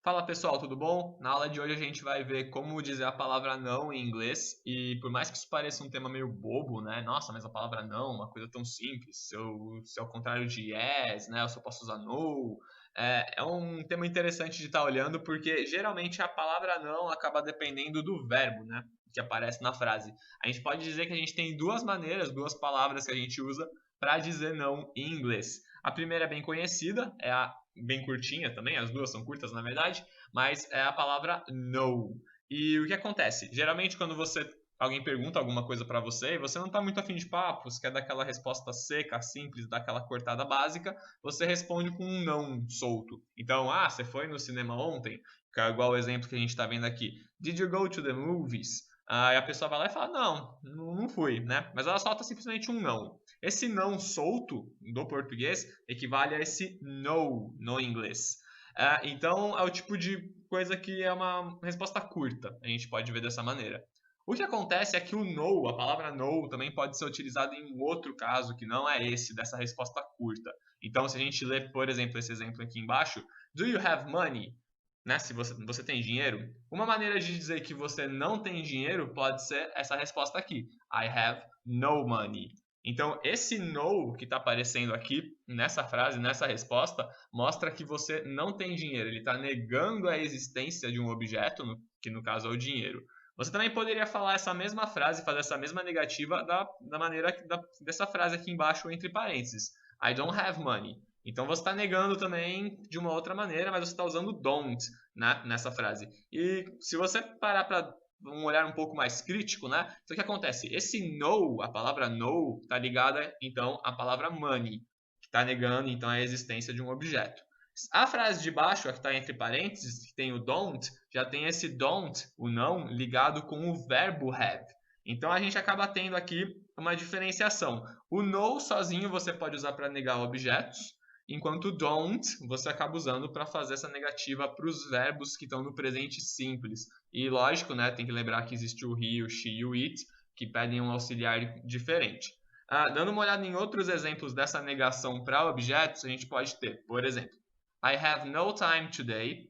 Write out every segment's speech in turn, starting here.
Fala pessoal, tudo bom? Na aula de hoje a gente vai ver como dizer a palavra não em inglês e por mais que isso pareça um tema meio bobo, né? Nossa, mas a palavra não, uma coisa tão simples, se é o contrário de yes, né? Ou se eu posso usar no, é um tema interessante de estar olhando porque geralmente a palavra não acaba dependendo do verbo, né? Que aparece na frase. A gente pode dizer que a gente tem duas maneiras, duas palavras que a gente usa para dizer não em inglês. A primeira é bem conhecida, é a bem curtinha também, as duas são curtas na verdade, mas é a palavra no. E o que acontece? Geralmente quando alguém pergunta alguma coisa para você e você não está muito afim de papo, você quer dar aquela resposta seca, simples, dar aquela cortada básica, você responde com um não solto. Então, você foi no cinema ontem? Que é igual o exemplo que a gente está vendo aqui. Did you go to the movies? Aí a pessoa vai lá e fala, não fui, né? Mas ela solta simplesmente um não. Esse não solto, do português, equivale a esse no inglês. Então, é o tipo de coisa que é uma resposta curta, a gente pode ver dessa maneira. O que acontece é que o no, a palavra no, também pode ser utilizada em um outro caso que não é esse, dessa resposta curta. Então, se a gente ler, por exemplo, esse exemplo aqui embaixo, do you have money? Né? Se você tem dinheiro, uma maneira de dizer que você não tem dinheiro pode ser essa resposta aqui: I have no money. Então, esse no que está aparecendo aqui nessa frase, nessa resposta, mostra que você não tem dinheiro. Ele está negando a existência de um objeto, que no caso é o dinheiro. Você também poderia falar essa mesma frase, fazer essa mesma negativa da maneira dessa frase aqui embaixo, entre parênteses: I don't have money. Então você está negando também de uma outra maneira, mas você está usando don't, né, nessa frase. E se você parar para um olhar um pouco mais crítico, né? Então o que acontece? Esse no, a palavra no, está ligada então à palavra money, que está negando então a existência de um objeto. A frase de baixo, a que está entre parênteses, que tem o don't, já tem esse don't, o não, ligado com o verbo have. Então a gente acaba tendo aqui uma diferenciação. O no sozinho você pode usar para negar objetos, enquanto don't você acaba usando para fazer essa negativa para os verbos que estão no presente simples. E lógico, né, tem que lembrar que existe o he, o she e o it, que pedem um auxiliar diferente. Dando uma olhada em outros exemplos dessa negação para objetos, a gente pode ter, por exemplo, I have no time today.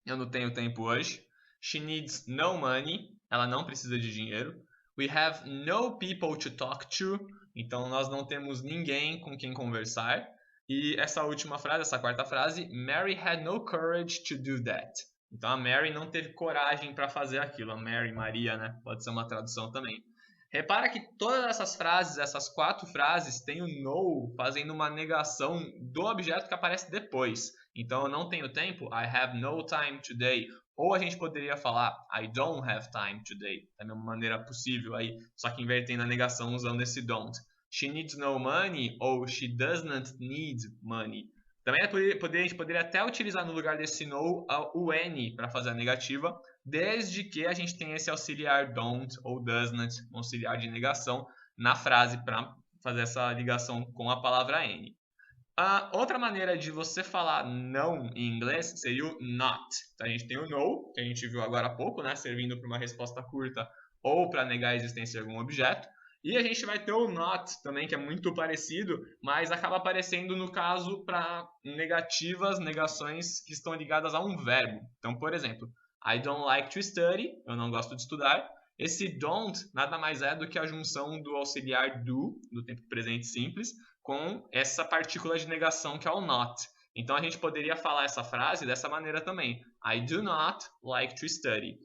Eu não tenho tempo hoje. She needs no money. Ela não precisa de dinheiro. We have no people to talk to. Então nós não temos ninguém com quem conversar. E essa última frase, essa quarta frase, Mary had no courage to do that. Então a Mary não teve coragem para fazer aquilo. A Mary, Maria, né? Pode ser uma tradução também. Repara que todas essas frases, essas quatro frases, tem o no fazendo uma negação do objeto que aparece depois. Então eu não tenho tempo, I have no time today. Ou a gente poderia falar I don't have time today, da mesma maneira possível aí, só que invertendo a negação usando esse don't. She needs no money ou she doesn't need money. Também a gente poderia até utilizar no lugar desse no o N para fazer a negativa, desde que a gente tenha esse auxiliar don't ou doesn't, um auxiliar de negação, na frase para fazer essa ligação com a palavra N. Outra maneira de você falar não em inglês seria o not. Então a gente tem o no, que a gente viu agora há pouco, né, servindo para uma resposta curta ou para negar a existência de algum objeto. E a gente vai ter o not também, que é muito parecido, mas acaba aparecendo no caso para negações que estão ligadas a um verbo. Então, por exemplo, I don't like to study, eu não gosto de estudar. Esse don't nada mais é do que a junção do auxiliar do tempo presente simples, com essa partícula de negação que é o not. Então a gente poderia falar essa frase dessa maneira também. I do not like to study.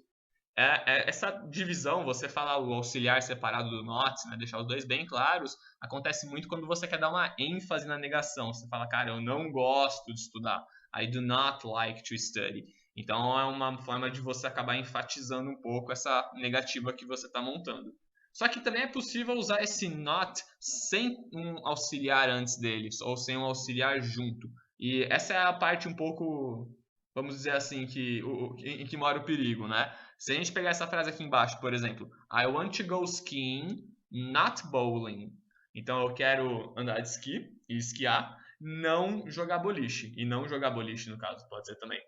Essa divisão, você falar o auxiliar separado do not, né, deixar os dois bem claros, acontece muito quando você quer dar uma ênfase na negação. Você fala, cara, eu não gosto de estudar. I do not like to study. Então é uma forma de você acabar enfatizando um pouco essa negativa que você está montando. Só que também é possível usar esse not sem um auxiliar antes deles, ou sem um auxiliar junto. E essa é a parte um pouco, vamos dizer assim, em que mora o perigo, né? Se a gente pegar essa frase aqui embaixo, por exemplo, I want to go skiing, not bowling. Então eu quero andar de esqui e esquiar, não jogar boliche. E não jogar boliche, no caso, pode ser também.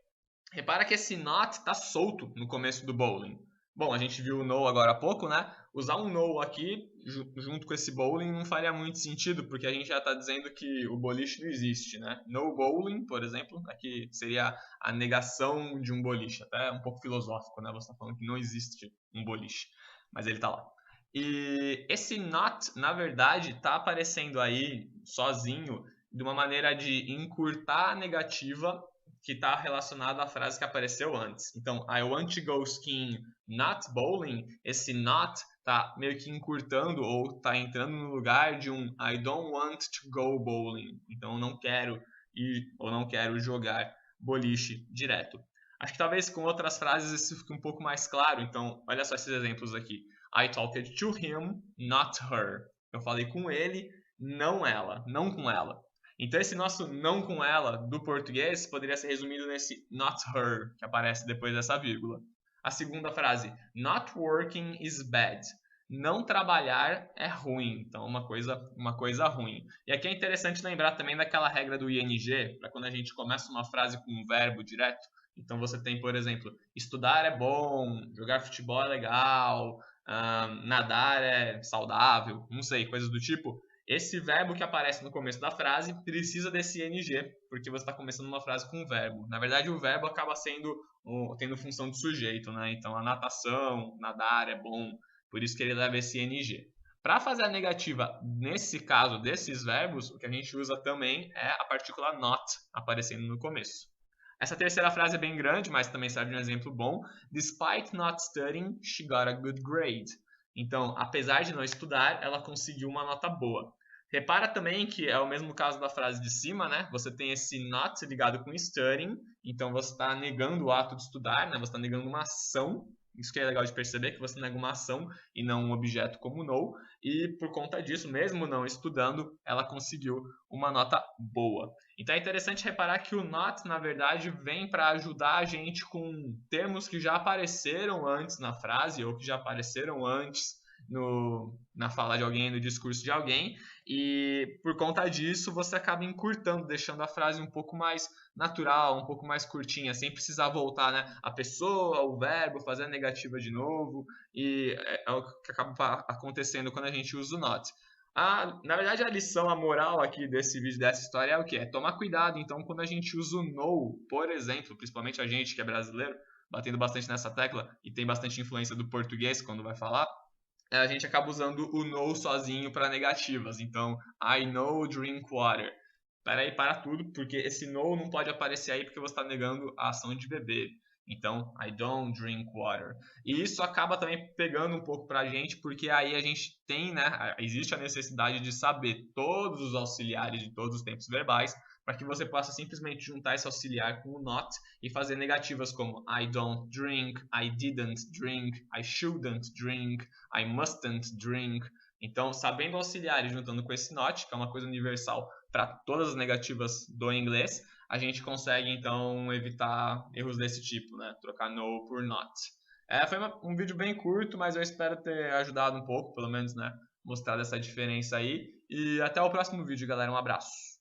Repara que esse not está solto no começo do bowling. Bom, a gente viu o no agora há pouco, né? Usar um no aqui junto com esse bowling não faria muito sentido, porque a gente já está dizendo que o boliche não existe, né? No bowling, por exemplo, aqui seria a negação de um boliche, até um pouco filosófico, né? Você está falando que não existe um boliche, mas ele está lá. E esse not, na verdade, está aparecendo aí sozinho de uma maneira de encurtar a negativa que está relacionada à frase que apareceu antes. Então, I want to go skiing, not bowling. Esse not tá meio que encurtando ou tá entrando no lugar de um I don't want to go bowling. Então, eu não quero ir ou não quero jogar boliche direto. Acho que talvez com outras frases isso fique um pouco mais claro. Então, olha só esses exemplos aqui. I talked to him, not her. Eu falei com ele, não ela, não com ela. Então esse nosso não com ela do português poderia ser resumido nesse not her, que aparece depois dessa vírgula. A segunda frase, not working is bad. Não trabalhar é ruim, então uma coisa ruim. E aqui é interessante lembrar também daquela regra do ING, para quando a gente começa uma frase com um verbo direto. Então você tem, por exemplo, estudar é bom, jogar futebol é legal, nadar é saudável, não sei, coisas do tipo. Esse verbo que aparece no começo da frase precisa desse ing, porque você está começando uma frase com um verbo. Na verdade, o verbo acaba tendo função de sujeito, né? Então, a natação, nadar é bom, por isso que ele leva esse ing. Para fazer a negativa, nesse caso desses verbos, o que a gente usa também é a partícula not aparecendo no começo. Essa terceira frase é bem grande, mas também serve de um exemplo bom. Despite not studying, she got a good grade. Então, apesar de não estudar, ela conseguiu uma nota boa. Repara também que é o mesmo caso da frase de cima, né? Você tem esse not ligado com studying, então você está negando o ato de estudar, né? Você está negando uma ação. Isso que é legal de perceber, que você nega uma ação e não um objeto como no. E por conta disso, mesmo não estudando, ela conseguiu uma nota boa. Então é interessante reparar que o not, na verdade, vem para ajudar a gente com termos que já apareceram antes na frase ou que já apareceram antes na fala de alguém, no discurso de alguém, e por conta disso você acaba encurtando, deixando a frase um pouco mais natural, um pouco mais curtinha, sem precisar voltar, né, a pessoa, o verbo, fazer a negativa de novo, e é o que acaba acontecendo quando a gente usa o not. Na verdade, a lição, a moral aqui desse vídeo, dessa história é o que? É tomar cuidado. Então, quando a gente usa o no, por exemplo, principalmente a gente que é brasileiro, batendo bastante nessa tecla e tem bastante influência do português quando vai falar, a gente acaba usando o no sozinho para negativas. Então, I no drink water. Peraí, para tudo, porque esse no não pode aparecer aí porque você está negando a ação de beber. Então, I don't drink water. E isso acaba também pegando um pouco pra gente, porque aí a gente tem, né, existe a necessidade de saber todos os auxiliares de todos os tempos verbais, para que você possa simplesmente juntar esse auxiliar com o not e fazer negativas como I don't drink, I didn't drink, I shouldn't drink, I mustn't drink. Então, sabendo auxiliar e juntando com esse not, que é uma coisa universal para todas as negativas do inglês, a gente consegue então evitar erros desse tipo, né? Trocar no por not. Foi um vídeo bem curto, mas eu espero ter ajudado um pouco, pelo menos, né? Mostrar essa diferença aí. E até o próximo vídeo, galera. Um abraço.